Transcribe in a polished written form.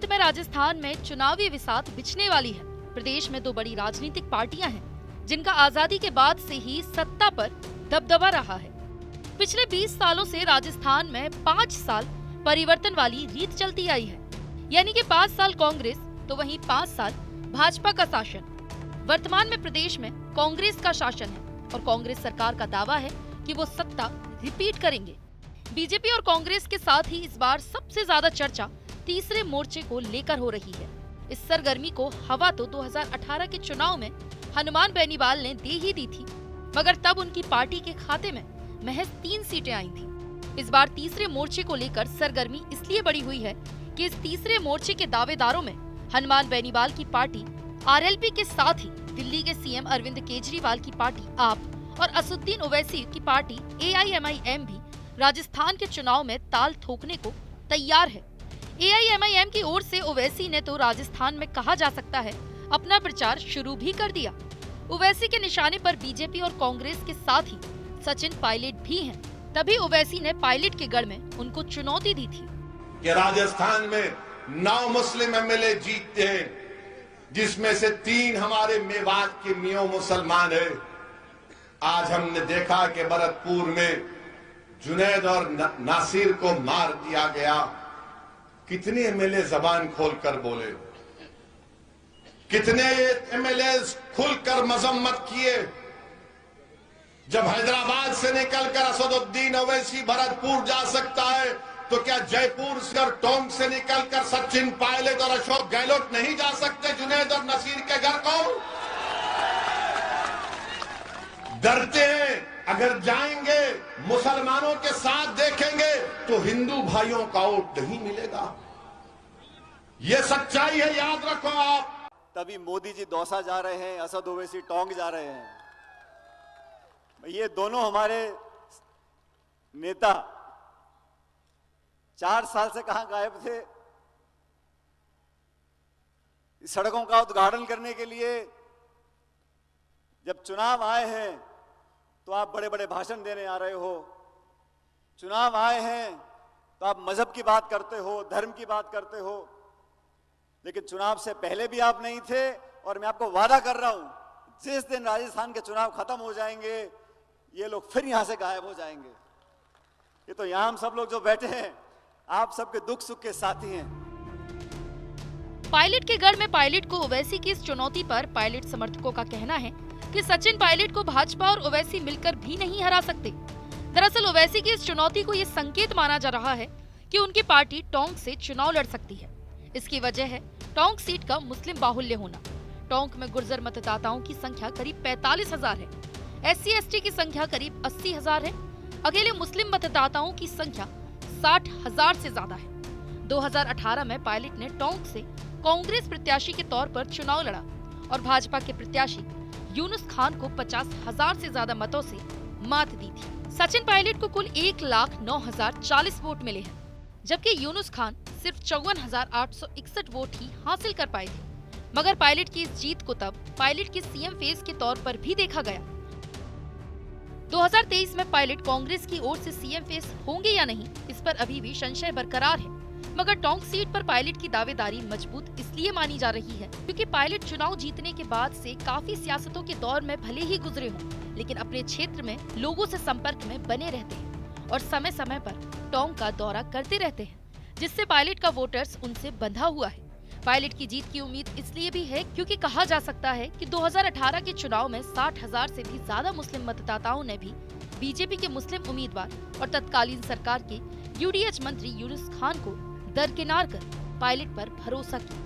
अंत में राजस्थान में चुनावी बिसात बिछने वाली है। प्रदेश में दो बड़ी राजनीतिक पार्टियां हैं जिनका आजादी के बाद से ही सत्ता पर दबदबा रहा है। पिछले 20 सालों से राजस्थान में 5 साल परिवर्तन वाली रीत चलती आई है, यानी कि 5 साल कांग्रेस तो वहीं 5 साल भाजपा का शासन। वर्तमान में प्रदेश में कांग्रेस का शासन है और कांग्रेस सरकार का दावा है कि वो सत्ता रिपीट करेंगे। बीजेपी और कांग्रेस के साथ ही इस बार सबसे ज्यादा चर्चा तीसरे मोर्चे को लेकर हो रही है। इस सरगर्मी को हवा तो 2018 के चुनाव में हनुमान बेनीवाल ने दे ही दी थी, मगर तब उनकी पार्टी के खाते में महज 3 सीटें आई थी। इस बार तीसरे मोर्चे को लेकर सरगर्मी इसलिए बड़ी हुई है कि इस तीसरे मोर्चे के दावेदारों में हनुमान बेनीवाल की पार्टी आरएलपी के साथ ही दिल्ली के सीएम अरविंद केजरीवाल की पार्टी आप और असदुद्दीन ओवैसी की पार्टी एआईएमआईएम भी राजस्थान के चुनाव में ताल ठोकने को तैयार है। एआईएमआईएम की ओर से ओवैसी ने तो राजस्थान में कहा जा सकता है अपना प्रचार शुरू भी कर दिया। ओवैसी के निशाने पर बीजेपी और कांग्रेस के साथ ही सचिन पायलट भी हैं। तभी ओवैसी ने पायलट के गढ़ में उनको चुनौती दी थी कि राजस्थान में 9 मुस्लिम एमएलए जीतते हैं, जिसमें से 3 हमारे मेवात के मियों मुसलमान है। आज हमने देखा कि भरतपुर में जुनैद और नासिर को मार दिया गया। कितने एमएलए जबान खोलकर बोले, कितने एमएलए खुलकर मजम्मत किए। जब हैदराबाद से निकलकर असदुद्दीन ओवैसी भरतपुर जा सकता है, तो क्या जयपुर से और टोंक से निकलकर सचिन पायलट और अशोक गहलोत नहीं जा सकते जुनैद और नसीर के घर को? डरते हैं। अगर जाएंगे मुसलमानों के साथ देखेंगे तो हिंदू भाइयों का वोट नहीं मिलेगा। ये सच्चाई है, याद रखो आप। तभी मोदी जी दौसा जा रहे हैं, असद ओवैसी टोंक जा रहे हैं। ये दोनों हमारे नेता 4 साल से कहां गायब थे? सड़कों का उद्घाटन करने के लिए जब चुनाव आए हैं तो आप बड़े बड़े भाषण देने आ रहे हो। चुनाव आए हैं तो आप मजहब की बात करते हो, धर्म की बात करते हो, लेकिन चुनाव से पहले भी आप नहीं थे। और मैं आपको वादा कर रहा हूं, जिस दिन राजस्थान के चुनाव खत्म हो जाएंगे, ये लोग फिर यहां से गायब हो जाएंगे। ये तो यहां हम सब लोग जो बैठे हैं, आप सबके दुख सुख के साथी हैं। पायलट के गढ़ में पायलट को ओवैसी की इस चुनौती पर पायलट समर्थकों का कहना है कि सचिन पायलट को भाजपा और ओवैसी मिलकर भी नहीं हरा सकते। दरअसल ओवैसी की इस चुनौती को ये संकेत माना जा रहा है कि उनकी पार्टी टोंक से चुनाव लड़ सकती है। इसकी वजह है टोंक सीट का मुस्लिम बाहुल्य होना। टोंक में गुर्जर मतदाताओं की संख्या करीब 45,000 है। SC/ST की संख्या करीब 80,000 है। अकेले मुस्लिम मतदाताओं की संख्या 60,000 से ज्यादा है। 2018 में पायलट ने टोंक से कांग्रेस प्रत्याशी के तौर पर चुनाव लड़ा और भाजपा के प्रत्याशी यूनुस खान को 50,000 से ज्यादा मतों से मात दी थी। सचिन पायलट को कुल 1,09,040 वोट मिले हैं, जबकि यूनुस खान सिर्फ 54,861 वोट ही हासिल कर पाए थे। मगर पायलट की इस जीत को तब पायलट के सीएम फेस के तौर पर भी देखा गया। 2023 में पायलट कांग्रेस की ओर से सीएम फेस होंगे या नहीं, इस पर अभी भी संशय बरकरार है। मगर टोंक सीट पर पायलट की दावेदारी मजबूत इसलिए मानी जा रही है क्योंकि पायलट चुनाव जीतने के बाद से काफी सियासतों के दौर में भले ही गुजरे हों, लेकिन अपने क्षेत्र में लोगों से संपर्क में बने रहते हैं और समय समय पर टोंक का दौरा करते रहते हैं, जिससे पायलट का वोटर्स उनसे बंधा हुआ है। पायलट की जीत की उम्मीद इसलिए भी है क्योंकि कहा जा सकता है कि 2018 के चुनाव में 60,000 से भी ज्यादा मुस्लिम मतदाताओं ने भी बीजेपी के मुस्लिम उम्मीदवार और तत्कालीन सरकार के यूडीएच मंत्री यूनुस खान को दरकिनार कर पायलट पर भरोसा किया।